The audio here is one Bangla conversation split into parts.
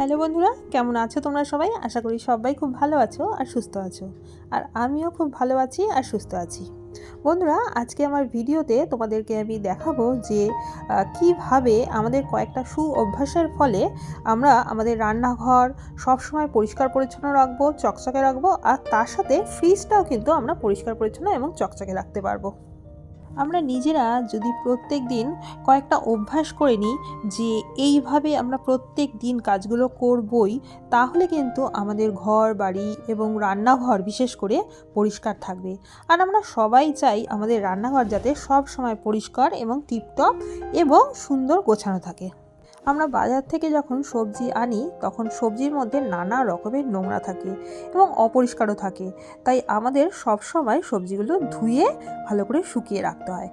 হ্যালো বন্ধুরা, কেমন আছো তোমরা সবাই? আশা করি সবাই খুব ভালো আছো আর সুস্থ আছো। আর আমিও খুব ভালো আছি আর সুস্থ আছি। বন্ধুরা, আজকে আমার ভিডিওতে তোমাদেরকে আমি দেখাবো যে কিভাবে আমাদের কয়েকটা অভ্যাসের ফলে আমরা আমাদের রান্নাঘর সবসময় পরিষ্কার পরিচ্ছন্ন রাখবো, চকচকে রাখবো, আর তার সাথে ফ্রিজটাও কিন্তু আমরা পরিষ্কার পরিচ্ছন্ন এবং চকচকে রাখতে পারবো। আমরা নিজেরা যদি প্রত্যেক দিন কয়েকটা অভ্যাস করে নিই যে এইভাবে আমরা প্রত্যেক দিন কাজগুলো করবই, তাহলে কিন্তু আমাদের ঘর বাড়ি এবং রান্নাঘর বিশেষ করে পরিষ্কার থাকবে। আর আমরা সবাই চাই আমাদের রান্নাঘর যাতে সব সময় পরিষ্কার এবং টিপটপ এবং সুন্দর গোছানো থাকে। আমরা বাজার থেকে যখন সবজি আনি তখন সবজির মধ্যে নানা রকমের নোংরা থাকে এবং অপরিষ্কারও থাকে, তাই আমাদের সব সময় সবজিগুলো ধুয়ে ভালো করে শুকিয়ে রাখতে হয়।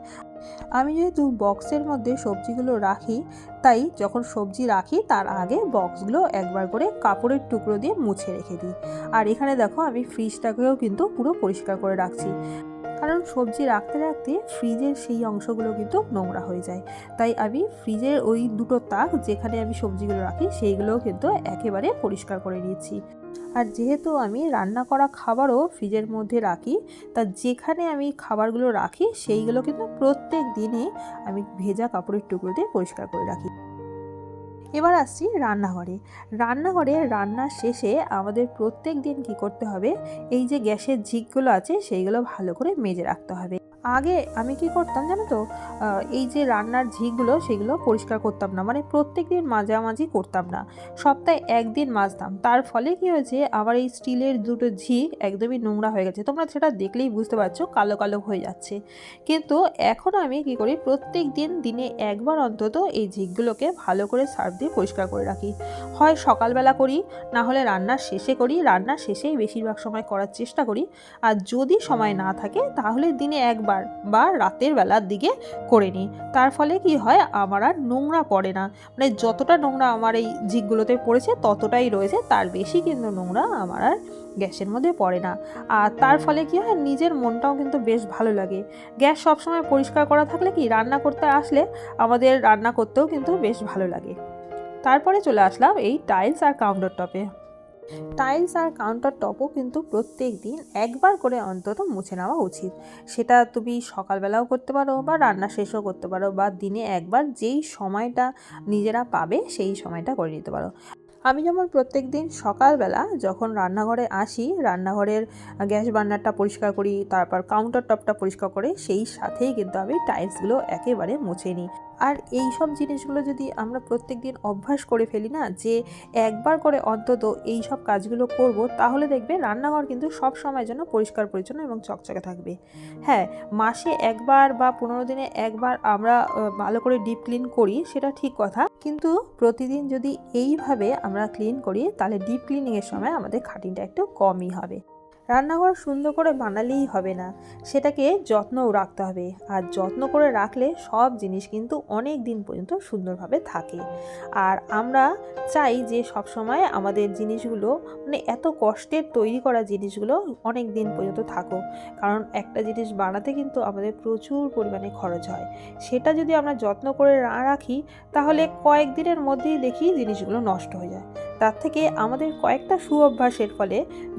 আমি যেহেতু বক্সের মধ্যে সবজিগুলো রাখি, তাই যখন সবজি রাখি তার আগে বক্সগুলো একবার করে কাপড়ের টুকরো দিয়ে মুছে রেখে দিই। আর এখানে দেখো আমি ফ্রিজটাকেও কিন্তু পুরো পরিষ্কার করে রাখছি, কারণ সবজি রাখতে রাখতে ফ্রিজের সেই অংশগুলো কিন্তু নোংরা হয়ে যায়। তাই আমি ফ্রিজের ওই দুটো তাক যেখানে আমি সবজিগুলো রাখি সেইগুলোও কিন্তু একেবারে পরিষ্কার করে নিয়েছি। আর যেহেতু আমি রান্না করা খাবারও ফ্রিজের মধ্যে রাখি, তা যেখানে আমি খাবারগুলো রাখি সেইগুলো কিন্তু প্রত্যেক দিনই আমি ভেজা কাপড়ের টুকরো দিয়ে পরিষ্কার করে রাখি। এবার আসছি রান্নাঘরে। রান্নার শেষে আমাদের প্রত্যেক দিন কী করতে হবে, এই যে গ্যাসের ঝিকগুলো আছে সেইগুলো ভালো করে মেজে রাখতে হবে। আগে আমি কি করতাম জানো তো, এই যে রান্নার ঝিকগুলো সেগুলো পরিষ্কার করতাম না, মানে প্রত্যেক দিন মাজামাজি করতাম না, সপ্তাহে একদিন মাজতাম। তার ফলে কি হয়েছে, আমার এই স্টিলের দুটো ঝিক একদমই নোংরা হয়ে গেছে। তোমরা সেটা দেখলেই বুঝতে পারছো, কালো কালো হয়ে যাচ্ছে। কিন্তু এখন আমি কি করি, প্রত্যেক দিন দিনে একবার অন্তত এই ঝিকগুলোকে ভালো করে সার্ফ দিয়ে পরিষ্কার করে রাখি। হয় সকালবেলা করি, না হলে রান্নার শেষে করি। রান্নার শেষেই বেশিরভাগ সময় করার চেষ্টা করি। আর যদি সময় না থাকে তাহলে দিনে একবার বা রাতের বেলার দিকে করে নিই। তার ফলে কি হয়, আমার আর নোংরা পড়ে না। মানে যতটা নোংরা আমার এই ঝিকগুলোতে পড়েছে ততটাই রয়েছে, তার বেশি কিন্তু নোংরা আমার আর গ্যাসের মধ্যে পড়ে না। আর তার ফলে কি হয়, নিজের মনটাও কিন্তু বেশ ভালো লাগে। গ্যাস সবসময় পরিষ্কার করা থাকলে কি, রান্না করতে আসলে আমাদের রান্না করতেও কিন্তু বেশ ভালো লাগে। তারপরে চলে আসলাম এই টাইলস আর কাউন্টার টপে। টাইলস আর কাউন্টার টপও কিন্তু প্রত্যেক দিন একবার করে অন্তত মুছে নেওয়া উচিত। সেটা তুমি সকালবেলাও করতে পারো বা রান্না শেষও করতে পারো, বা দিনে একবার যেই সময়টা নিজেরা পাবে সেই সময়টা করে নিতে পারো। আমি যেমন প্রত্যেক দিন সকালবেলা যখন রান্নাঘরে আসি, রান্নাঘরের গ্যাস বার্নারটা পরিষ্কার করি, তারপর কাউন্টার টপটা পরিষ্কার করে সেই সাথেই কিন্তু আমি টাইলসগুলো একেবারে মুছে নিই। আর এই সব জিনিসগুলো যদি আমরা প্রত্যেক দিন অভ্যাস করে ফেলি না, যে একবার করে অন্তত এই সব কাজগুলো করব, তাহলে দেখবে রান্নাঘর কিন্তু সব সময় যেন পরিষ্কার পরিচ্ছন্ন এবং চকচকে থাকবে। হ্যাঁ, মাসে একবার বা 15 দিনে একবার আমরা ভালো করে ডিপ ক্লিন করি, সেটা ঠিক কথা, কিন্তু প্রতিদিন যদি এইভাবে আমরা ক্লিন করি তাহলে ডিপ ক্লিনিংয়ের সময় আমাদের খাটনিটা একটু কমই হবে। রান্নাঘর সুন্দর করে বানালেই হবে না, সেটাকে যত্নও রাখতে হবে। আর যত্ন করে রাখলে সব জিনিস কিন্তু অনেক দিন পর্যন্ত সুন্দরভাবে থাকে। আর আমরা চাই যে সব সময় আমাদের জিনিসগুলো, মানে এত কষ্টের তৈরি করা জিনিসগুলো অনেক দিন পর্যন্ত থাকুক। কারণ একটা জিনিস বানাতে কিন্তু আমাদের প্রচুর পরিমাণে খরচ হয়। সেটা যদি আমরা যত্ন করে না রাখি তাহলে কয়েকদিনের মধ্যেই দেখি জিনিসগুলো নষ্ট হয়ে যায়। তার থেকে আমাদের কয়েকটা অভ্যাসের ফলে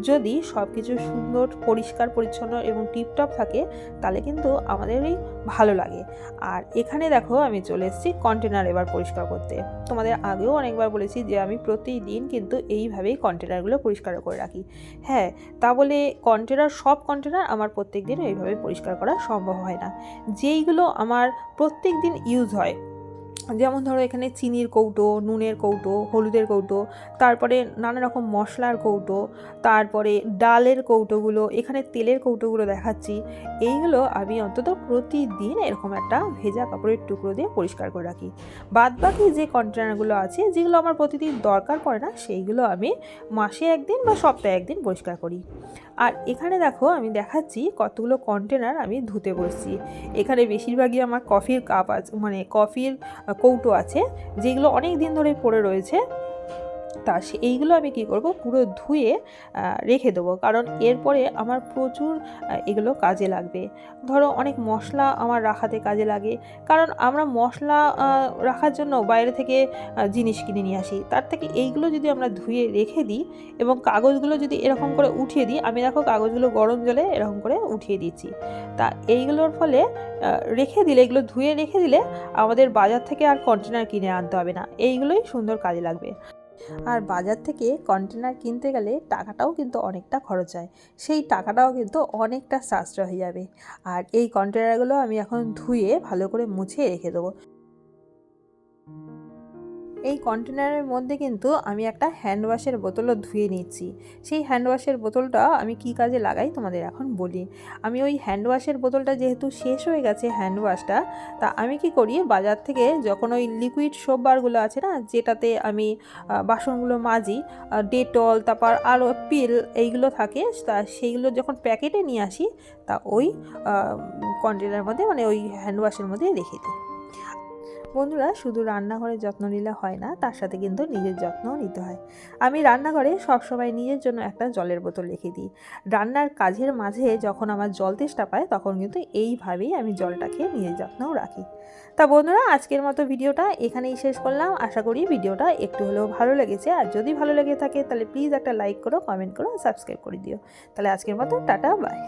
যদি সব কিছু সুন্দর পরিষ্কার পরিচ্ছন্ন এবং টিপটপ থাকে, তাহলে কিন্তু আমাদেরই ভালো লাগে। আর এখানে দেখো আমি চলে এসেছি কন্টেনার এবার পরিষ্কার করতে। তোমাদের আগেও অনেকবার বলেছি যে আমি প্রতিদিন কিন্তু এইভাবেই কন্টেনারগুলো পরিষ্কার করে রাখি। হ্যাঁ, তা বলে সব কন্টেনার আমার প্রত্যেক দিন এইভাবে পরিষ্কার করা সম্ভব হয় না। যেইগুলো আমার প্রত্যেক দিন ইউজ হয়, যেমন ধরো এখানে চিনির কৌটো, নুনের কৌটো, হলুদের কৌটো, তারপরে নানা রকম মশলার কৌটো, তারপরে ডালের কৌটোগুলো, এখানে তেলের কৌটোগুলো দেখাচ্ছি, এইগুলো আমি অন্তত প্রতিদিন এরকম একটা ভেজা কাপড়ের টুকরো দিয়ে পরিষ্কার করে রাখি। বাদবাকি যে কন্টেনারগুলো আছে যেগুলো আমার প্রতিদিন দরকার পড়ে না, সেইগুলো আমি মাসে একদিন বা সপ্তাহে একদিন পরিষ্কার করি। আর এখানে দেখো আমি দেখাচ্ছি কতগুলো কন্টেনার আমি ধুতে বসছি। এখানে বেশিরভাগই আমার কফির কাপ আছে, মানে কফির কৌটো আছে, যেগুলো অনেক দিন ধরে পড়ে রয়েছে। তা এইগুলো আমি কি করব, পুরো ধুয়ে রেখে দেবো, কারণ এরপরে আমার প্রচুর এগুলো কাজে লাগবে। ধরো অনেক মশলা আমার রাখাতে কাজে লাগে, কারণ আমরা মশলা রাখার জন্য বাইরে থেকে জিনিস কিনে নিয়ে আসি, তার থেকে এইগুলো যদি আমরা ধুয়ে রেখে দিই এবং কাগজগুলো যদি এরকম করে উঠিয়ে দিই, আমি দেখো কাগজগুলো গরম জলে এরকম করে উঠিয়ে দিচ্ছি। তা এইগুলোর ফলে রেখে দিলে, এগুলো ধুয়ে রেখে দিলে আমাদের বাজার থেকে আর কন্টেনার কিনে আনতে হবে না, এইগুলোই সুন্দর কাজে লাগবে। আর বাজার থেকে কন্টেনার কিনতে গেলে টাকাটাও কিন্তু অনেকটা খরচ হয়, সেই টাকাটাও কিন্তু অনেকটা সাশ্রয় হয়ে যাবে। আর এই কন্টেনারগুলো আমি এখন ধুয়ে ভালো করে মুছে রেখে দেবো। এই কন্টেনারের মধ্যে কিন্তু আমি একটা হ্যান্ড ওয়াশের বোতলও ধুয়ে নিচ্ছি। সেই হ্যান্ড ওয়াশের বোতলটা আমি কি কাজে লাগাই তোমাদের এখন বলি। আমি ওই হ্যান্ড ওয়াশের বোতলটা যেহেতু শেষ হয়ে গেছে হ্যান্ড ওয়াশটা, তা আমি কি করি, বাজার থেকে যখন ওই লিকুইড সোপ বারগুলো আছে না, যেটাতে আমি বাসনগুলো মাজি, ডেটল, তারপর আরও পিল এইগুলো থাকে, তা সেইগুলো যখন প্যাকেটে নিয়ে আসি, তা ওই কন্টেনারের মধ্যে, মানে ওই হ্যান্ড ওয়াশের মধ্যে রেখে দিই। বন্ধুরা, শুধু রান্নাঘরের যত্ন নিলে হয় না, তার সাথে কিন্তু নিজের যত্নও নিতে হয়। আমি রান্নাঘরে সবসময় নিজের জন্য একটা জলের বোতল রেখে দিই। রান্নার কাজের মাঝে যখন আমার জল তেষ্টা পায়, তখন কিন্তু এইভাবেই আমি জলটা খেয়ে নিজের যত্নও রাখি। তা বন্ধুরা, আজকের মতো ভিডিওটা এখানেই শেষ করলাম। আশা করি ভিডিওটা একটু হলেও ভালো লেগেছে, আর যদি ভালো লেগে থাকে তাহলে প্লিজ একটা লাইক করো, কমেন্ট করো, সাবস্ক্রাইব করে দিও। তাহলে আজকের মতো টাটা, বাই।